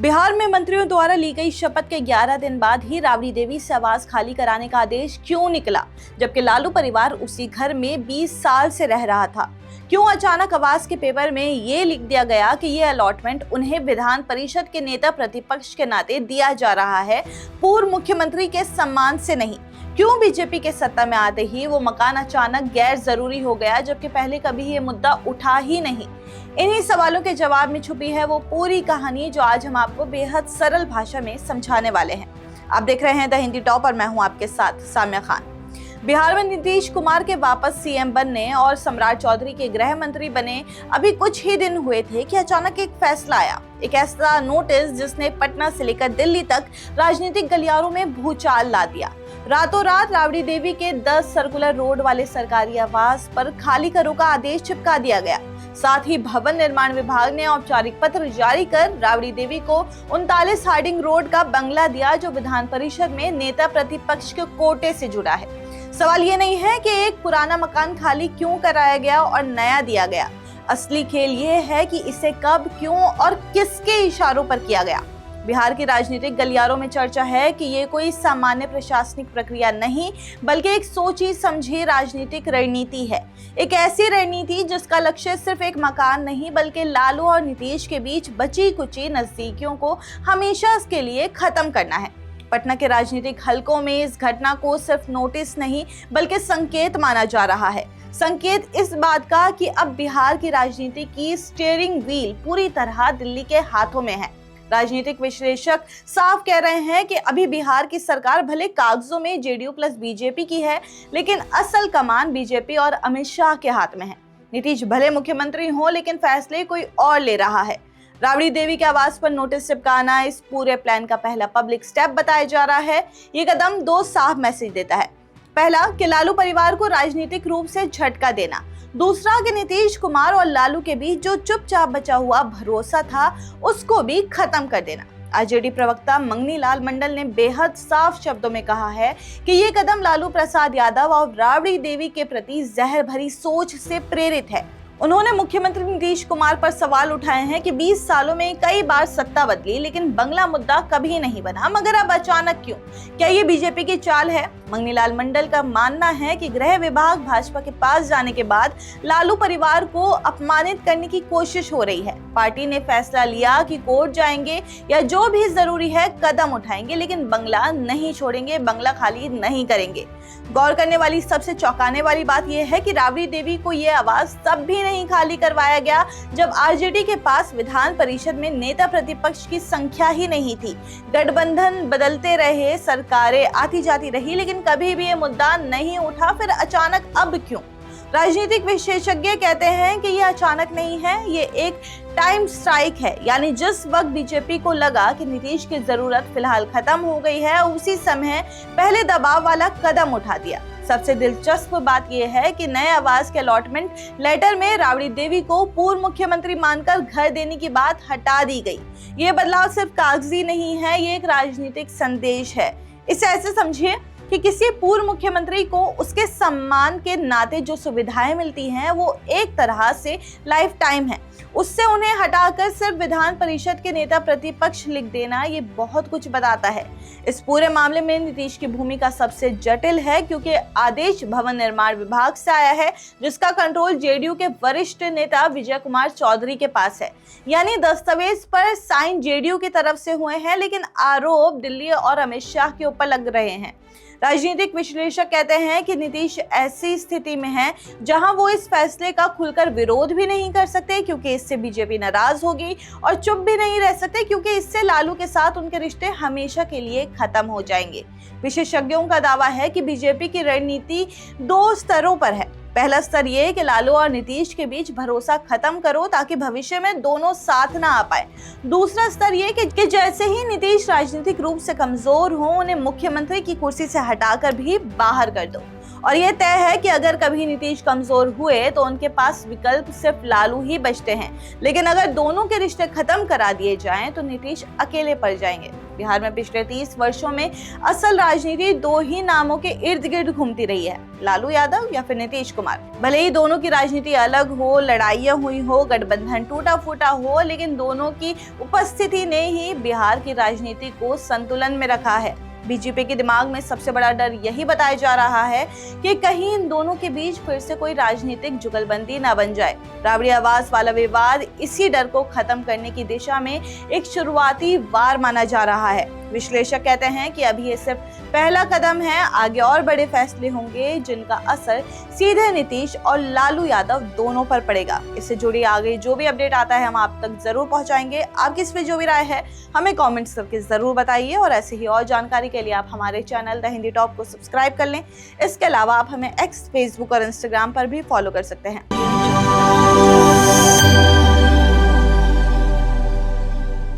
बिहार में मंत्रियों द्वारा ली गई शपथ के 11 दिन बाद ही राबड़ी देवी से आवास खाली कराने का आदेश क्यों निकला, जबकि लालू परिवार उसी घर में 20 साल से रह रहा था। क्यों अचानक आवास के पेपर में ये लिख दिया गया कि ये अलॉटमेंट उन्हें विधान परिषद के नेता प्रतिपक्ष के नाते दिया जा रहा है, पूर्व मुख्यमंत्री के सम्मान से नहीं। क्यों बीजेपी के सत्ता में आते ही वो मकान अचानक गैर जरूरी हो गया, जबकि पहले कभी ये मुद्दा उठा ही नहीं। इन्हीं सवालों के जवाब में छुपी है वो पूरी कहानी, जो आज हम आपको बेहद सरल भाषा में समझाने वाले हैं। आप देख रहे हैं द हिंदी टॉप और मैं हूं आपके साथ साम्या खान। बिहार में नीतीश कुमार के वापस सीएम बनने और सम्राट चौधरी के गृह मंत्री बने अभी कुछ ही दिन हुए थे कि अचानक एक फैसला आया, एक ऐसा नोटिस जिसने पटना से लेकर दिल्ली तक राजनीतिक गलियारों में भूचाल ला दिया। रातों रात राबड़ी देवी के 10 सर्कुलर रोड वाले सरकारी आवास पर खाली करो का आदेश चिपका दिया गया। साथ ही भवन निर्माण विभाग ने औपचारिक पत्र जारी कर राबड़ी देवी को 39 हार्डिंग रोड का बंगला दिया, जो विधान परिषद में नेता प्रतिपक्ष के कोटे से जुड़ा है। सवाल ये नहीं है कि एक पुराना मकान खाली क्यों कराया गया और नया दिया गया, असली खेल ये है कि इसे कब, क्यों और किसके इशारों पर किया गया। बिहार की राजनीतिक गलियारों में चर्चा है कि ये कोई सामान्य प्रशासनिक प्रक्रिया नहीं, बल्कि एक सोची समझी राजनीतिक रणनीति है। एक ऐसी रणनीति जिसका लक्ष्य सिर्फ एक मकान नहीं, बल्कि लालू और नीतीश के बीच बची कुची नजदीकियों को हमेशा के लिए खत्म करना है। पटना के राजनीतिक हलकों में इस घटना को सिर्फ नोटिस नहीं, बल्कि संकेत माना जा रहा है। संकेत इस बात का कि अब बिहार की राजनीति की स्टीयरिंग व्हील पूरी तरह दिल्ली के हाथों में है। राजनीतिक विश्लेषक साफ कह रहे हैं कि अभी बिहार की सरकार भले कागजों में जेडीयू प्लस बीजेपी की है, लेकिन असल कमान बीजेपी और अमित शाह के हाथ में है। नीतीश भले मुख्यमंत्री हो, लेकिन फैसले कोई और ले रहा है। राबड़ी देवी के आवास पर नोटिस चिपकाना इस पूरे प्लान का पहला पब्लिक स्टेप बताया जा रहा है। ये कदम 2 साफ मैसेज देता है। पहला कि लालू परिवार को राजनीतिक रूप से झटका देना, दूसरा कि नीतीश कुमार और लालू के बीच जो चुपचाप बचा हुआ भरोसा था उसको भी खत्म कर देना। आरजेडी प्रवक्ता मंगनी लाल मंडल ने बेहद साफ शब्दों में कहा है कि ये कदम लालू प्रसाद यादव और राबड़ी देवी के प्रति जहर भरी सोच से प्रेरित है। उन्होंने मुख्यमंत्री नीतीश कुमार पर सवाल उठाए हैं कि 20 सालों में कई बार सत्ता बदली, लेकिन बंगला मुद्दा कभी नहीं बना, मगर अब अचानक क्यों? क्या ये बीजेपी की चाल है? मंगनीलाल मंडल का मानना है कि गृह विभाग भाजपा के पास जाने के बाद लालू परिवार को अपमानित करने की कोशिश हो रही है। पार्टी ने फैसला लिया कि कोर्ट जाएंगे या जो भी जरूरी है कदम उठाएंगे, लेकिन बंगला नहीं छोड़ेंगे, बंगला खाली नहीं करेंगे। गौर करने वाली, सबसे चौंकाने वाली बात यह है कि राबड़ी देवी को यह आवास तब भी नहीं खाली करवाया गया जब आरजेडी के पास विधान परिषद में नेता प्रतिपक्ष की संख्या ही नहीं थी। गठबंधन बदलते रहे, सरकारें आती जाती रही, लेकिन कभी भी ये मुद्दा नहीं उठा। फिर अचानक अब क्यों? राजनीतिक विशेषज्ञ कहते हैं कि ये अचानक नहीं है, ये एक टाइम स्ट्राइक है। यानी जिस वक्त बीजेपी को लगा कि नीतीश की जरूरत फिलहाल खत्म हो गई है, उसी समय पहले दबाव वाला कदम उठा दिया। सबसे दिलचस्प बात यह है कि नए आवास के अलॉटमेंट लेटर में राबड़ी देवी को पूर्व मुख्यमंत्री मानकर घर देने की बात हटा दी गई। ये बदलाव सिर्फ कागजी नहीं है, ये एक राजनीतिक संदेश है। इसे ऐसे समझिए कि किसी पूर्व मुख्यमंत्री को उसके सम्मान के नाते जो सुविधाएं मिलती हैं वो एक तरह से लाइफ टाइम है, उससे उन्हें हटाकर सिर्फ विधान परिषद के नेता प्रतिपक्ष लिख देना ये बहुत कुछ बताता है। इस पूरे मामले में नीतीश की भूमिका सबसे जटिल है, क्योंकि आदेश भवन निर्माण विभाग से आया है, जिसका कंट्रोल जेडीयू के वरिष्ठ नेता विजय कुमार चौधरी के पास है। यानी दस्तावेज पर साइन जेडीयू की तरफ से हुए हैं, लेकिन आरोप दिल्ली और अमित शाह के ऊपर लग रहे हैं। राजनीतिक विश्लेषक कहते हैं कि नीतीश ऐसी स्थिति में है जहां वो इस फैसले का खुलकर विरोध भी नहीं कर सकते, क्योंकि इससे बीजेपी नाराज होगी, और चुप भी नहीं रह सकते, क्योंकि इससे लालू के साथ उनके रिश्ते हमेशा के लिए खत्म हो जाएंगे। विशेषज्ञों का दावा है कि बीजेपी की रणनीति 2 स्तरों पर है। पहला स्तर ये कि लालू और नीतीश के बीच भरोसा खत्म करो ताकि भविष्य में दोनों साथ ना आ पाए। दूसरा स्तर ये कि जैसे ही नीतीश राजनीतिक रूप से कमजोर हो, उन्हें मुख्यमंत्री की कुर्सी से हटाकर भी बाहर कर दो। और ये तय है कि अगर कभी नीतीश कमजोर हुए तो उनके पास विकल्प सिर्फ लालू ही बचते हैं। लेकिन अगर दोनों के रिश्ते खत्म करा दिए जाएं तो नीतीश अकेले पड़ जाएंगे। बिहार में पिछले 30 वर्षों में असल राजनीति दो ही नामों के इर्द गिर्द घूमती रही है, लालू यादव या फिर नीतीश कुमार। भले ही दोनों की राजनीति अलग हो, लड़ाइयां हुई हो, गठबंधन टूटा फूटा हो, लेकिन दोनों की उपस्थिति ने ही बिहार की राजनीति को संतुलन में रखा है। बीजेपी के दिमाग में सबसे बड़ा डर यही बताया जा रहा है कि कहीं इन दोनों के बीच फिर से कोई राजनीतिक जुगलबंदी न बन जाए। राबड़ी आवास वाला विवाद इसी डर को खत्म करने की दिशा में एक शुरुआती वार माना जा रहा है। विश्लेषक कहते हैं कि अभी ये सिर्फ पहला कदम है, आगे और बड़े फैसले होंगे जिनका असर सीधे नीतीश और लालू यादव दोनों पर पड़ेगा। इससे जुड़ी आगे जो भी अपडेट आता है हम आप तक जरूर पहुंचाएंगे। आपकी इस पे जो भी राय है हमें कमेंट्स करके जरूर बताइए और ऐसे ही और जानकारी के लिए आप हमारे चैनल द हिंदी टॉप को सब्सक्राइब कर लें। इसके अलावा आप हमें एक्स, फेसबुक और इंस्टाग्राम पर भी फॉलो कर सकते हैं।